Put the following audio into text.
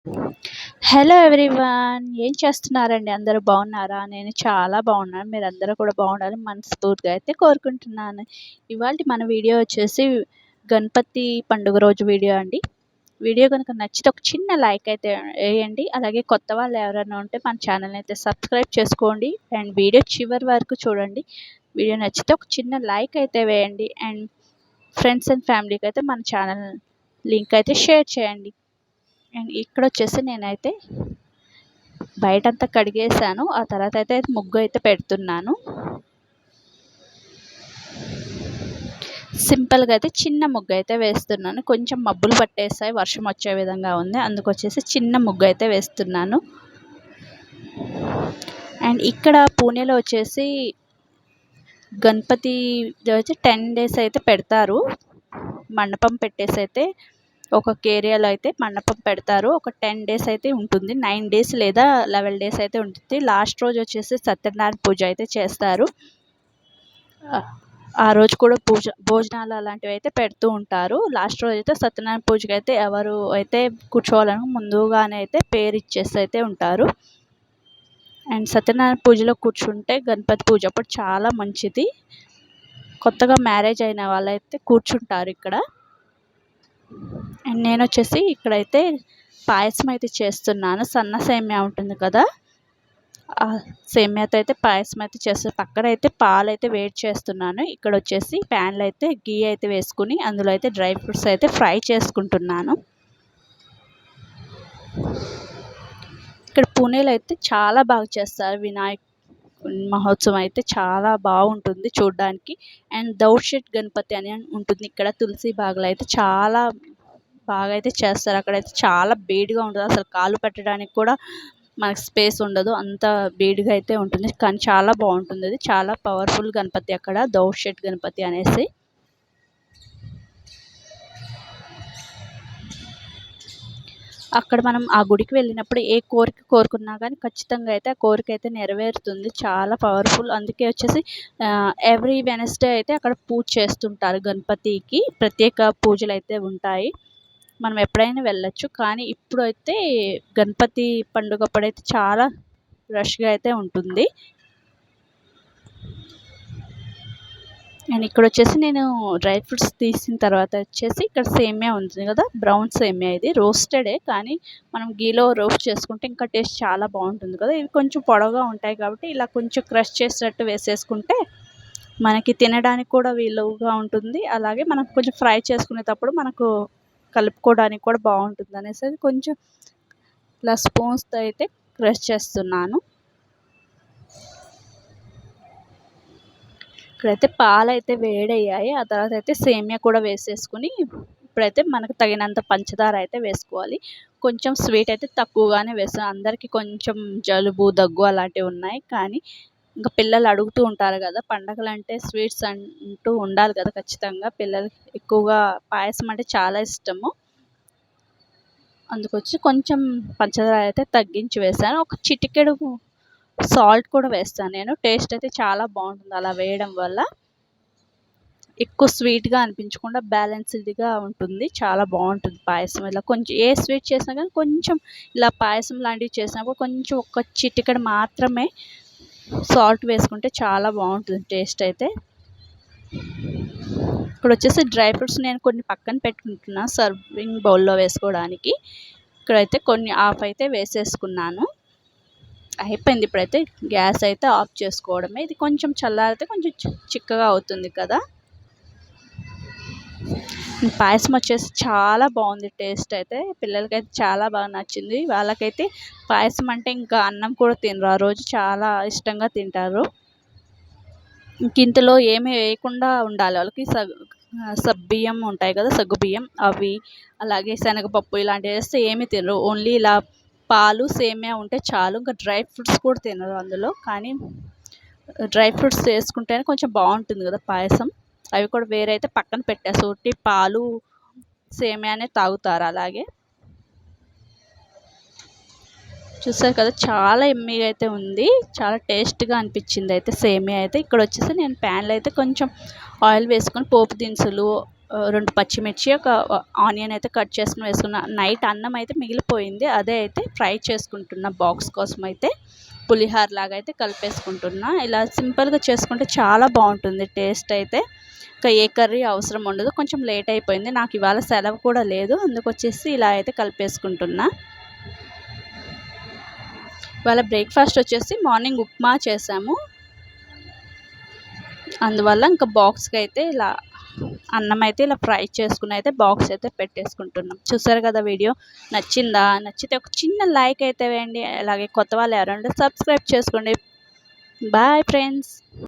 Hello everyone. ఏం చేస్తున్నారండి? అందరూ బాగున్నారా? నేను చాలా బాగున్నాను. మీరందరూ కూడా బాగుండాలని మనస్ఫూర్తిగా అయితే కోరుకుంటున్నాను. ఇవాల్టి మన వీడియో వచ్చేసి గణపతి పండుగ రోజు వీడియో అండి. వీడియో కనుక నచ్చితే ఒక చిన్న లైక్ అయితే వేయండి. అలాగే కొత్త వాళ్ళు ఎవరైనా ఉంటే మన ఛానల్ని అయితే సబ్స్క్రైబ్ చేసుకోండి. అండ్ వీడియో చివరి వరకు చూడండి. వీడియో నచ్చితే ఒక చిన్న లైక్ అయితే వేయండి. అండ్ ఫ్రెండ్స్ అండ్ ఫ్యామిలీకి అయితే మన ఛానల్ లింక్ అయితే షేర్ చేయండి. అండ్ ఇక్కడ వచ్చేసి నేనైతే బయటంతా కడిగేసాను. ఆ తర్వాత అయితే ముగ్గు అయితే పెడుతున్నాను. సింపుల్గా అయితే చిన్న ముగ్గు అయితే వేస్తున్నాను. కొంచెం మబ్బులు పట్టేస్తాయి, వర్షం వచ్చే విధంగా ఉంది. అందుకొచ్చేసి చిన్న ముగ్గు అయితే వేస్తున్నాను. అండ్ ఇక్కడ పూణేలో వచ్చేసి గణపతి వచ్చి 10 days అయితే పెడతారు. మండపం పెట్టేసి అయితే ఒక్కొక్క ఏరియాలో అయితే మండపం పెడతారు. ఒక 10 days అయితే ఉంటుంది. 9 days లేదా 11 days అయితే ఉంటుంది. లాస్ట్ రోజు వచ్చేసి సత్యనారాయణ పూజ అయితే చేస్తారు. ఆ రోజు కూడా భోజనాలు అలాంటివి అయితే పెడుతూ ఉంటారు. లాస్ట్ రోజు అయితే సత్యనారాయణ పూజకి అయితే ఎవరు అయితే కూర్చోవాలని ముందుగానే అయితే పేరు ఇచ్చేసి అయితే ఉంటారు. అండ్ సత్యనారాయణ పూజలో కూర్చుంటే గణపతి పూజ అప్పుడు చాలా మంచిది. కొత్తగా మ్యారేజ్ అయిన వాళ్ళైతే కూర్చుంటారు ఇక్కడ. అండ్ నేను వచ్చేసి ఇక్కడైతే పాయసం అయితే చేస్తున్నాను. సన్న సేమియా ఉంటుంది కదా, ఆ సేమియాతో అయితే పాయసం అయితే చేస్తాను. పక్కన అయితే పాలు అయితే వేడి చేస్తున్నాను. ఇక్కడ వచ్చేసి ప్యాన్లో అయితే గీ అయితే వేసుకుని అందులో అయితే డ్రై ఫ్రూట్స్ అయితే ఫ్రై చేసుకుంటున్నాను. ఇక్కడ పూణేలో అయితే చాలా బాగా చేస్తారు. వినాయక మహోత్సవం అయితే చాలా బాగుంటుంది చూడడానికి. అండ్ దౌడ్షెట్ గణపతి అని ఉంటుంది ఇక్కడ తులసి బాగ్లో అయితే చాలా బాగా అయితే చేస్తారు. అక్కడైతే చాలా వేడిగా ఉంటుంది. అసలు కాలు పెట్టడానికి కూడా మనకు స్పేస్ ఉండదు, అంత వేడిగా అయితే ఉంటుంది. కానీ చాలా బాగుంటుంది. అది చాలా పవర్ఫుల్ గణపతి అక్కడ దౌడ్షెట్ గణపతి అనేసి. అక్కడ మనం ఆ గుడికి వెళ్ళినప్పుడు ఏ కోరిక కోరుకున్నా కానీ ఖచ్చితంగా అయితే ఆ కోరిక అయితే నెరవేరుతుంది. చాలా పవర్ఫుల్. అందుకే వచ్చేసి ఎవ్రీ వెనస్డే అయితే అక్కడ పూజ చేస్తుంటారు. గణపతికి ప్రత్యేక పూజలు అయితే ఉంటాయి. మనం ఎప్పుడైనా వెళ్ళొచ్చు. కానీ ఇప్పుడైతే గణపతి పండుగ అప్పుడైతే చాలా రష్గా అయితే ఉంటుంది. అండ్ ఇక్కడ వచ్చేసి నేను డ్రై ఫ్రూట్స్ తీసిన తర్వాత వచ్చేసి ఇక్కడ సేమియా ఉంటుంది కదా, బ్రౌన్ సేమియా. ఇది రోస్టెడే, కానీ మనం గీలో రోస్ట్ చేసుకుంటే ఇంకా టేస్ట్ చాలా బాగుంటుంది కదా. ఇవి కొంచెం పొడవుగా ఉంటాయి కాబట్టి ఇలా కొంచెం క్రష్ చేసినట్టు వేసేసుకుంటే మనకి తినడానికి కూడా వీలుగా ఉంటుంది. అలాగే మనం కొంచెం ఫ్రై చేసుకునేటప్పుడు మనకు కలుపుకోవడానికి కూడా బాగుంటుంది అనేసి కొంచెం ఇలా స్పూన్స్తో అయితే క్రష్ చేస్తున్నాను. ఇక్కడైతే పాలు అయితే వేడయ్యాయి. ఆ తర్వాత అయితే సేమియా కూడా వేసేసుకుని ఇప్పుడైతే మనకు తగినంత పంచదార అయితే వేసుకోవాలి. కొంచెం స్వీట్ అయితే తక్కువగానే వేస్తాను. అందరికీ కొంచెం జలుబు దగ్గు అలాంటివి ఉన్నాయి. కానీ ఇంకా పిల్లలు అడుగుతూ ఉంటారు కదా, పండగలు అంటే స్వీట్స్ అంటూ ఉండాలి కదా ఖచ్చితంగా. పిల్లలకి ఎక్కువగా పాయసం అంటే చాలా ఇష్టము. అందుకొచ్చి కొంచెం పంచదార అయితే తగ్గించి వేసాను. ఒక చిటికెడు సాల్ట్ కూడా వేస్తాను నేను. టేస్ట్ అయితే చాలా బాగుంటుంది అలా వేయడం వల్ల. ఎక్కువ స్వీట్గా అనిపించకుండా బ్యాలెన్స్డ్గా ఉంటుంది. చాలా బాగుంటుంది పాయసం. ఇలా కొంచెం ఏ స్వీట్ చేసినా కానీ కొంచెం ఇలా పాయసం లాంటివి చేసినప్పుడు కొంచెం ఒక చిటికెడు మాత్రమే సాల్ట్ వేసుకుంటే చాలా బాగుంటుంది టేస్ట్ అయితే. ఇక్కడ వచ్చేసి డ్రై ఫ్రూట్స్ నేను కొన్ని పక్కన పెట్టుకుంటున్నాను సర్వింగ్ బౌల్లో వేసుకోవడానికి. ఇక్కడైతే కొన్ని ఆఫ్ అయితే వేసేసుకున్నాను. అయిపోయింది. ఇప్పుడైతే గ్యాస్ అయితే ఆఫ్ చేసుకోవడమే. ఇది కొంచెం చల్లారితే కొంచెం చిక్కగా అవుతుంది కదా. పాయసం వచ్చేసి చాలా బాగుంది. టేస్ట్ అయితే పిల్లలకైతే చాలా బాగా నచ్చింది. వాళ్ళకైతే పాయసం అంటే ఇంకా అన్నం కూడా తినరు. ఆ రోజు చాలా ఇష్టంగా తింటారు. ఇంక ఇంతలో ఏమీ వేయకుండా ఉండాలి వాళ్ళకి. సగ్గుబియ్యం ఉంటాయి కదా, సగ్గుబియ్యం అవి, అలాగే శనగపప్పు ఇలాంటివి వేస్తే ఏమీ తినరు. ఓన్లీ ఇలా పాలు సేమియా ఉంటే చాలు. ఇంకా డ్రై ఫ్రూట్స్ కూడా తినరు అందులో. కానీ డ్రై ఫ్రూట్స్ వేసుకుంటేనే కొంచెం బాగుంటుంది కదా పాయసం. అవి కూడా వేరే అయితే పక్కన పెట్టేసి ఉట్టి పాలు సేమియానే తాగుతారు. అలాగే చూసారు కదా, చాలా ఎమ్మీగా అయితే ఉంది. చాలా టేస్ట్గా అనిపించింది అయితే సేమియా అయితే. ఇక్కడ వచ్చేసి నేను ప్యాన్లో అయితే కొంచెం ఆయిల్ వేసుకొని పోపు దినుసులు 2 పచ్చిమిర్చి, ఒక ఆనియన్ అయితే కట్ చేసుకొని వేసుకున్నా. నైట్ అన్నం అయితే మిగిలిపోయింది. అదే అయితే ఫ్రై చేసుకుంటున్నా. బాక్స్ కోసం అయితే పులిహోర లాగా అయితే కలిపేసుకుంటున్నా. ఇలా సింపుల్గా చేసుకుంటే చాలా బాగుంటుంది టేస్ట్ అయితే. ఇంకా ఏ కర్రీ అవసరం ఉండదు. కొంచెం లేట్ అయిపోయింది, నాకు ఇవాళ సెలవు కూడా లేదు, అందుకొచ్చేసి ఇలా అయితే కలిపేసుకుంటున్నా. ఇవాళ బ్రేక్ఫాస్ట్ వచ్చేసి మార్నింగ్ ఉప్మా చేసాము. అందువల్ల ఇంకా బాక్స్కి అయితే ఇలా అన్నం అయితే ఇలా ఫ్రై చేసుకుని అయితే బాక్స్ అయితే పెట్టేసుకుంటున్నాం. చూసారు కదా వీడియో నచ్చిందా? నచ్చితే ఒక చిన్న లైక్ అయితే వేయండి. అలాగే కొత్త వాళ్ళు ఎవరంటే సబ్స్క్రైబ్ చేసుకోండి. Bye friends.